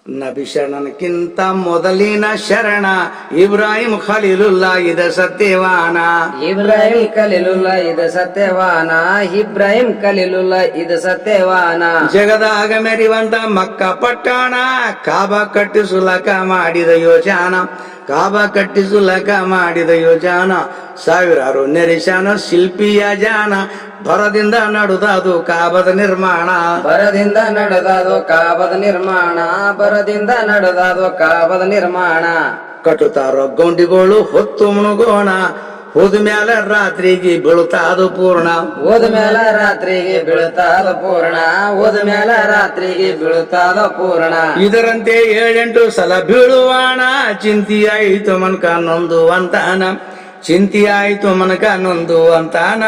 ನಬಿ ಶರಣನಕ್ಕಿಂತ ಮೊದಲಿನ ಶರಣ ಇಬ್ರಾಹಿಂ ಖಲೀಲುಲ್ಲಾ ಇದ ಸತ್ಯವಾನ. ಇಬ್ರಾಹಿಂ ಖಲೀಲುಲ್ಲಾ ಇದ ಸತ್ಯವಾನ. ಇಬ್ರಾಹಿಂ ಖಲೀಲುಲ್ಲಾ ಇದ ಸತ್ಯವಾನ. ಜಗದಾಗ ಮೆರಿವಂತ ಮಕ್ಕ ಪಟ್ಟಣ ಕಾಬಾ ಕಟ್ಟಿಸುಲಕ ಮಾಡಿದ ಯೋಜನ. ಕಾಬಾ ಕಟ್ಟಿಸುಲಕ ಮಾಡಿದ ಯೋಜನ. ಸಾವಿರಾರು ನೆರಿಶಾನ ಶಿಲ್ಪಿಯ ಜಾನ. ಭರದಿಂದ ನಡೆದದು ಕಾಬದ ನಿರ್ಮಾಣ. ಭರದಿಂದ ನಡೆದದು ಕಾಬದ ನಿರ್ಮಾಣ. ಭರದಿಂದ ನಡೆದದು ಕಾಬದ ನಿರ್ಮಾಣ. ಕಟ್ಟುತ್ತಾರೋ ಗೌಂಡಿಗಳು ಹೊತ್ತು ಮುಣಗೋಣ. ಹೋದ ಮ್ಯಾಲ ರಾತ್ರಿಗೆ ಬೀಳುತ್ತಾದು ಪೂರ್ಣ. ಹೋದ ಮ್ಯಾಲ ರಾತ್ರಿಗೆ ಬೀಳುತ್ತಾದ ಪೂರ್ಣ. ಹೋದ ಮ್ಯಾಲ ರಾತ್ರಿಗೆ ಬೀಳುತ್ತಾದ ಪೂರ್ಣ. ಇದರಂತೆ 7-8 ಸಲ ಬೀಳುವಾಣ. ಚಿಂತಿಯಾಯಿತು ಮನಕ ನೊಂದು ಅಂತಾನ. ಚಿಂತಿಯಾಯಿತು ಮನಕ ನೊಂದು ಅಂತಾನ.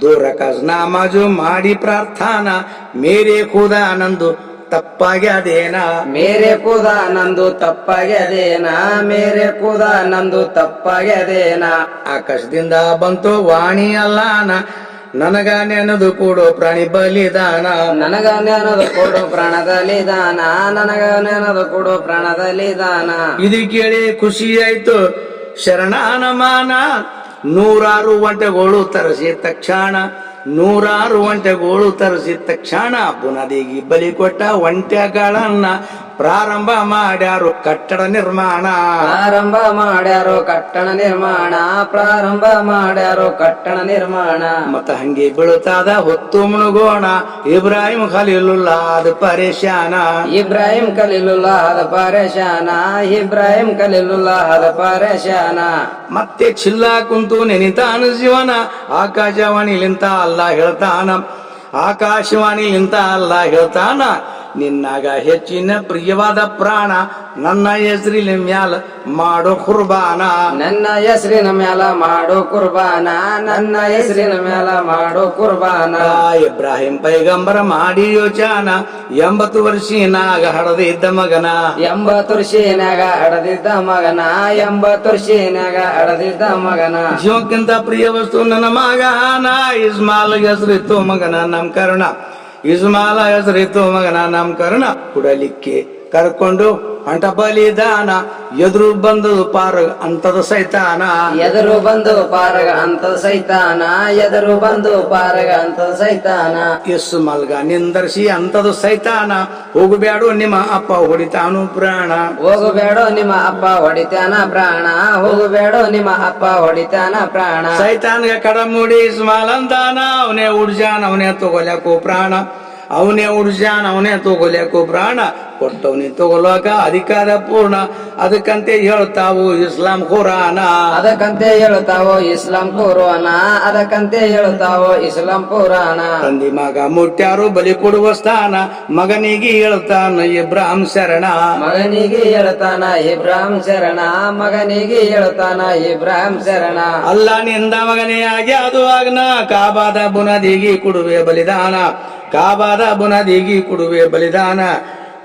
ದೂರಕಾಜ್ ನಾಮಾಜು ಮಾಡಿ ಪ್ರಾರ್ಥನಾ. ಮೇರೆ ಖುದಾ ನಂದು ತಪ್ಪಾಗ್ಯದೇನ. ಮೇರೆ ಖುದಾ ನಂದು ತಪ್ಪಾಗ್ಯದೇನ. ಮೇರೆ ಖುದಾ ನಂದು ತಪ್ಪಾಗ್ಯದೇನ. ಆಕಾಶದಿಂದ ಬಂತು ವಾಣಿ ಅಲ್ಲಾನ. ನನಗ ನೆನದು ಕೊಡು ಪ್ರಾಣಿ ಬಲಿದಾನ. ನನಗ ನೆನದು ಕೊಡು ಪ್ರಾಣದಲ್ಲಿ ದಾನ. ನನಗ ನೆನದು ಕೊಡು ಪ್ರಾಣದಲ್ಲಿ ದಾನ. ಇದು ಕೇಳಿ ಖುಷಿ ಆಯ್ತು ಶರಣಾನ ಮಾನ. 100 ಒಂಟೆಗಳು ತರಿಸಿ ತಕ್ಷಣ. 100 ಒಂಟೆಗಳು ತರಿಸಿ ತಕ್ಷಣ. ಬುನಾದಿಗೆ ಬಲಿ ಕೊಟ್ಟ ಒಂಟೆಗಳನ್ನ ಪ್ರಾರಂಭ ಮಾಡ್ಯಾರು ಕಟ್ಟಡ ನಿರ್ಮಾಣ. ಪ್ರಾರಂಭ ಮಾಡ್ಯಾರೋ ಕಟ್ಟಣ ನಿರ್ಮಾಣ. ಪ್ರಾರಂಭ ಮಾಡ್ಯಾರೋ ಕಟ್ಟಣ ನಿರ್ಮಾಣ. ಮತ್ತ ಹಂಗೆ ಬೀಳುತ್ತಾದ ಹೊತ್ತು ಮುಣಗೋಣ. ಇಬ್ರಾಹಿಂ ಖಲೀಲುಲ್ಲಾ ಅದ ಪರೇಶಾನ. ಇಬ್ರಾಹಿಂ ಖಲೀಲುಲ್ಲಾ ಅದ ಪರೇಶಾನ. ಇಬ್ರಾಹಿಂ ಖಲೀಲುಲ್ಲಾ ಅದ ಪರೇಶಾನ. ಮತ್ತೆ ಚಿಲ್ಲ ಕುಂತು ನೆನಿತಾನ ಜೀವನ. ಆಕಾಶವಾಣಿಲಿಂತ ಅಲ್ಲ ಹೇಳ್ತಾನ. ಆಕಾಶವಾಣಿಲಿಂತ ಅಲ್ಲ ಹೇಳ್ತಾನ. ನಿನ್ನಾಗ ಹೆಚ್ಚಿನ ಪ್ರಿಯವಾದ ಪ್ರಾಣ. ನನ್ನ ಹೆಸರಿನ ಮ್ಯಾಲ ಮಾಡೋ ಕುರ್ಬಾನ. ನನ್ನ ಹೆಸರಿನ ಮ್ಯಾಲ ಮಾಡೋ ಕುರ್ಬಾನ. ನನ್ನ ಹೆಸರಿನ ಮ್ಯಾಲ ಮಾಡೋ ಕುರ್ಬಾನ. ಇಬ್ರಾಹಿಂ ಪೈಗಂಬರ ಮಾಡಿ ಯೋಚಾನ. 80 ವರ್ಷನಾಗ ಹಡದಿದ್ದ ಮಗನ. 80 ವರ್ಷನಾಗ ಹಡದಿದ್ದ ಮಗನ. 80 ವರ್ಷನಾಗ ಹಡದಿದ್ದ ಮಗನ. ಜೀವಕ್ಕಿಂತ ಪ್ರಿಯ ವಸ್ತು ನನ್ನ ಮಗನ. ಇಸ್ಮಾಲ್ ಹೆಸರಿತ್ತು ಮಗನ ನಾಮಕರಣ. ಇಸ್ಮಾಲ ಹೆಸರಿತ್ತು ಮಗನ ನಾಮಕರಣ. ಕುಡಲಿಕ್ಕೆ ಕರ್ಕೊಂಡು ಹೊಂಟ ಬಲಿದಾನ. ಎದುರು ಬಂದು ಪಾರಗ ಅಂತದ ಸೈತಾನ. ಎದುರು ಬಂದು ಪಾರಗ ಅಂತದ ಸೈತಾನ. ಎದುರು ಬಂದು ಪಾರಗ ಅಂತದ ಸೈತಾನ. ಇಸ್ಮಾಲ್ಗ ನಿಂದರ್ಸಿ ಅಂತದ ಸೈತಾನ. ಹೋಗಬೇಡು ನಿಮ್ಮ ಅಪ್ಪ ಹೊಡಿತಾನು ಪ್ರಾಣ. ಹೋಗಬೇಡ ನಿಮ್ಮ ಅಪ್ಪ ಹೊಡಿತಾನ ಪ್ರಾಣ. ಹೋಗಬೇಡ ನಿಮ್ಮ ಅಪ್ಪ ಹೊಡಿತಾನ ಪ್ರಾಣ. ಸೈತಾನ್ಗ ಕಡ ಮೂಡಿ ಇಸ್ಮಾಲ್ ಅಂತಾನ. ಅವನೇ ಉಡ್ಜಾನ್ ಅವನೇ ತಗೊಲಕು ಪ್ರಾಣ. ಅವನೇ ಉಡ್ಜಾನ್ ಅವನೇ ತಗೊಲಕು ಪ್ರಾಣ. ಕೊಟ್ಟವನಿ ತಗೊಲಕ ಅಧಿಕಾರ ಪೂರ್ಣ. ಅದಕ್ಕಂತೆ ಹೇಳ್ತಾವು ಇಸ್ಲಾಂ ಕುರಾನ. ಅದಕ್ಕಂತೆ ಹೇಳ್ತಾವೋ ಇಸ್ಲಾಂ ಕುರಾನ. ಅದಕ್ಕಂತೆ ಹೇಳ್ತಾವೋ ಇಸ್ಲಾಂ ಕುರಾನ. ತಂದಿ ಮಗ ಮುಟ್ಟ್ಯಾರು ಬಲಿ ಕೊಡುವ ಸ್ಥಾನ. ಮಗನಿಗೆ ಹೇಳ್ತಾನ ಇಬ್ರಾಹಿಂ ಶರಣ. ಮಗನಿಗೆ ಹೇಳ್ತಾನ ಇಬ್ರಾಹಿಂ ಶರಣ. ಮಗನಿಗೆ ಹೇಳ್ತಾನ ಇಬ್ರಾಹಿಂ ಶರಣ. ಅಲ್ಲಾನಿಂದ ಮಗನೇ ಆಗಿ ಅದು ಆಗ್ನ. ಕಾಬಾದ ಬುನದಿಗೆ ಕೊಡುವೆ ಬಲಿದಾನ. ಕಾಬಾದ ಬುನದಿಗೆ ಕೊಡುವೆ ಬಲಿದಾನ.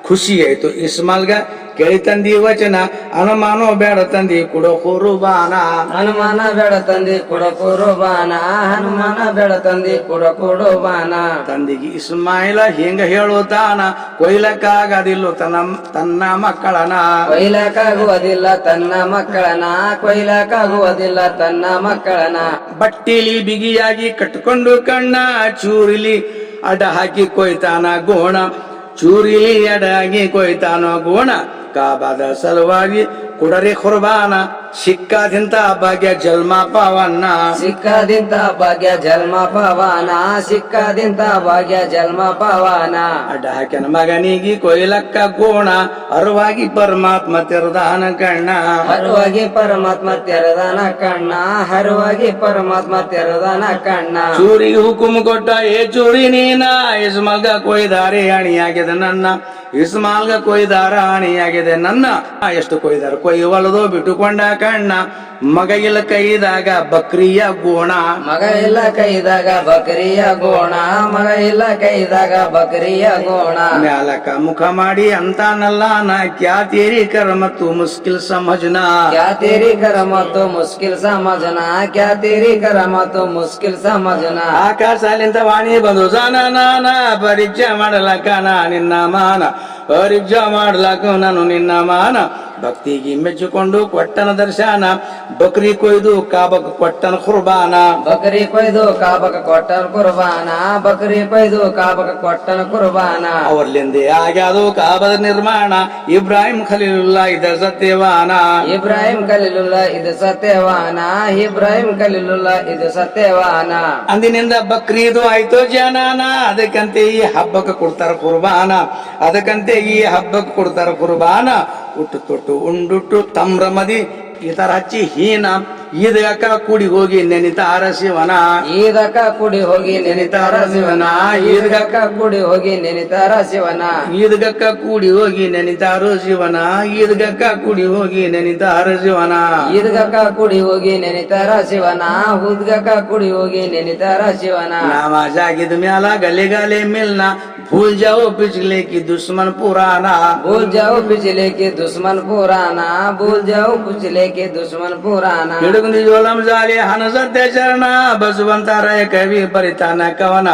ಖುಷಿ ಆಯ್ತು ಇಸ್ಮಾಲ್ಗ ಕೇಳಿ ತಂದಿ ವಚನ. ಅನುಮಾನ ಬೇಡ ತಂದಿ ಕೊಡೋ ಕುರುಬಾನ. ಹನುಮಾನ ಬೇಡ ತಂದಿ ಕೊಡ ಕುರುಬಾನ. ಹನುಮಾನ ಬೇಡ ತಂದಿ ಕೊಡ ಕುರುಬಾನ. ತಂದಿಗೆ ಇಸ್ಮಾಯಿಲ ಹಿಂಗ ಹೇಳುತ್ತಾನ. ಕೊಯ್ಲಕ್ಕಾಗದಿಲ್ಲ ತನ್ನ ಮಕ್ಕಳನ. ಕೊಯ್ಲಕ್ಕಾಗುವುದಿಲ್ಲ ತನ್ನ ಮಕ್ಕಳನ. ಕೊಯ್ಲಕ್ಕಾಗುವುದಿಲ್ಲ ತನ್ನ ಮಕ್ಕಳನ. ಬಟ್ಟಿಲಿ ಬಿಗಿಯಾಗಿ ಕಟ್ಕೊಂಡು ಕಣ್ಣ. ಚೂರಿಲಿ ಅಡ್ಡ ಹಾಕಿ ಕೊಯ್ತಾನ ಗೋಣ. ಚೂರಿಲಿ ಅಡಾಗಿ ಕೊಯ್ತಾನೋ ಗೋಣ. ಕಾಬಾದ ಸಲುವಾಗಿ ಕುಡರೆ ಕುರ್ಬಾನ. ಸಿಕ್ಕಾದಿಂತ ಭಾಗ್ಯ ಜನ್ಮ ಪವನ. ಸಿಕ್ಕಾದಿಂತ ಭಾಗ್ಯ ಜನ್ಮ ಪವನ. ಸಿಕ್ಕಾದಿಂತ ಭಾಗ್ಯ ಜನ್ಮ ಪವನ. ಅಡ್ಡ ಹಾಕ್ಯನ ಮಗನಿಗೆ ಕೊಯ್ಲಕ್ಕ ಗೋಣ. ಅರುವಾಗಿ ಪರಮಾತ್ಮ ತೆರದಾನ ಕಣ್ಣ. ಹರುವಾಗಿ ಪರಮಾತ್ಮ ತೆರೆದಾನ ಕಣ್ಣ. ಹರುವಾಗಿ ಪರಮಾತ್ಮ ತೆರೆದಾನ ಕಣ್ಣ. ಚೂರಿಗೆ ಹುಕುಮ್ ಕೊಟ್ಟ ಏ ಚೂರಿ ನೀನ. ಇಸ್ಮಾಲ್ಗ ಕೊಯ್ದಾರೆ ಅಣಿಯಾಗಿದೆ ನನ್ನ. ಇಸ್ಮಾಲ್ಗ ಕೊಯ್ದಾರ ಅಣಿಯಾಗಿದೆ ನನ್ನ. ಎಷ್ಟು ಕೊಯ್ದಾರ ಕೊಯ್ಯವಲದು ಬಿಟ್ಟುಕೊಂಡ ಕಣ್ಣ. ಮಗ ಇಲ್ಲ ಕೈದಾಗ ಬಕ್ರಿಯ ಗೋಣ. ಮಗ ಇಲ್ಲ ಕೈದಾಗ ಬಕರಿಯ ಗೋಣ. ಮಗ ಇಲ್ಲ ಕೈದಾಗ ಬಕರಿಯ ಗೋಣ. ಮ್ಯಾಲಕ ಮುಖ ಮಾಡಿ ಅಂತಾನಲ್ಲ ನಾ. ಕ್ಯಾ ತೇರಿ ಕರ ಮತ್ತು ಮುಸ್ಕಿಲ್ ಸಮಜ್ನ. ಕ್ಯಾ ತೇರಿ ಕರ ಮತ್ತು ಮುಸ್ಕಿಲ್ ಸಮಜ್ನ. ಕ್ಯಾ ತೇರಿ ಕರ ಮತ್ತು ಮುಸ್ಕಿಲ್ ಸಮಜ್ನ. ಆಕಾಶ ಅಲ್ಲಿಂದ ವಾಣಿ ಬಂದು ಜಾನ ನಾನ. ಪರೀಕ್ಷೆ ಮಾಡಲಕ್ಕ ನಾ ನಿನ್ನ ಮಾನ. ಹರಿಜ ಮಾಡ್ಲಾಕ ನಾನು ನಿನ್ನ ಮಾನ ಭಕ್ತಿಗೆ ಮೆಚ್ಚಿಕೊಂಡು ಕೊಟ್ಟನ ದರ್ಶನ ಬಕ್ರಿ ಕೊಯ್ದು ಕಾಬಕ್ ಕೊಟ್ಟನ ಕುರ್ಬಾನ ಬಕರಿ ಕೊಯ್ದು ಕಾಬಕ ಕೊಟ್ಟನ ಕುರ್ಬಾನ ಬಕರಿ ಕೊಯ್ದು ಕಾಬಕ ಕೊಟ್ಟನ ಕುರ್ಬಾನ ಅವ್ರಲಿಂದೆ ಆಗ್ಯಾದು ಕಾಬದ ನಿರ್ಮಾಣ ಇಬ್ರಾಹಿಂ ಖಲೀಲುಲ್ಲಾ ಇದ ಸತ್ಯವಾನ ಇಬ್ರಾಹಿಂ ಕಲೀಲುಲ್ಲ ಇದು ಸತ್ಯವಾನ ಇಬ್ರಾಹಿಂ ಕಲೀಲುಲ್ಲ ಇದು ಸತ್ಯವಾನ ಅಂದಿನಿಂದ ಬಕ್ರೀದು ಆಯ್ತು ಜನನ ಅದಕ್ಕಂತೆ ಈ ಹಬ್ಬಕ್ಕೆ ಕೊಡ್ತಾರ ಕುರ್ಬಾನ ಅದಕ್ಕಂತೆ ಈ ಹಬ್ಬಕ್ಕೆ ಕೊಡ್ತಾರ ಕುರ್ಬಾನ ಉಟ್ಟು ತೊಟ್ಟು ಉಂಡುಟ್ಟು ತಮ್ರ ಮದಿ ಈ ತರ ಹಚ್ಚಿ ಹೀನ ಈದಕ್ಕ ಕೂಡಿ ಹೋಗಿ ನೆನಿತಾರ ಶಿವನ ಈದಕ ಕುಡಿ ಹೋಗಿ ನೆನಿತಾರ ಶಿವನ ಈದಕ ಕುಡಿ ಹೋಗಿ ನೆನಿತಾರ ಶಿವನ ಈದ್ಗಕ್ಕ ಕೂಡಿ ಹೋಗಿ ನೆನಿತಾರೋ ಶಿವನ ಈದ್ಗಕ್ಕ ಕೂಡಿ ಹೋಗಿ ನೆನಿತಾರ ಶಿವನ ಈದಕ ಕುಡಿ ಹೋಗಿ ನೆನಿತಾರ ಶಿವನ ಉದ್ಗಕ ಕುಡಿ ಹೋಗಿ ನೆನಿತಾರ ಶಿವನ नामा जागिद म्याला गले गले मिलना भूल जाओ पिछले की दुश्मन पुराना भूल जाओ पिछले के दुश्मन पुराना भूल जाओ पिछले के दुश्मन पुराना ಹಿಡುಗುಂದಿ ಜೋಲಂ ಜಾಲಿ ಹನ ಸತ್ಯ ಚರಣ ಬಸವಂತರ ಕವಿ ಪರಿತಾನ ಕವನ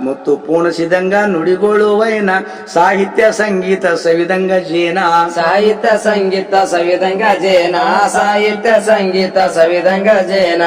ಮುತ್ತು ಪೂರ್ಣಿಸಿದಂಗ ನುಡಿಗೊಳ್ಳುವೈನ ಸಾಹಿತ್ಯ ಸಂಗೀತ ಸವಿದಂಗ ಜೀನ ಸಾಹಿತ್ಯ ಸಂಗೀತ ಸವಿದಂಗ ಜೇನ ಸಾಹಿತ್ಯ ಸಂಗೀತ ಸವಿದಂಗ ಜೇನ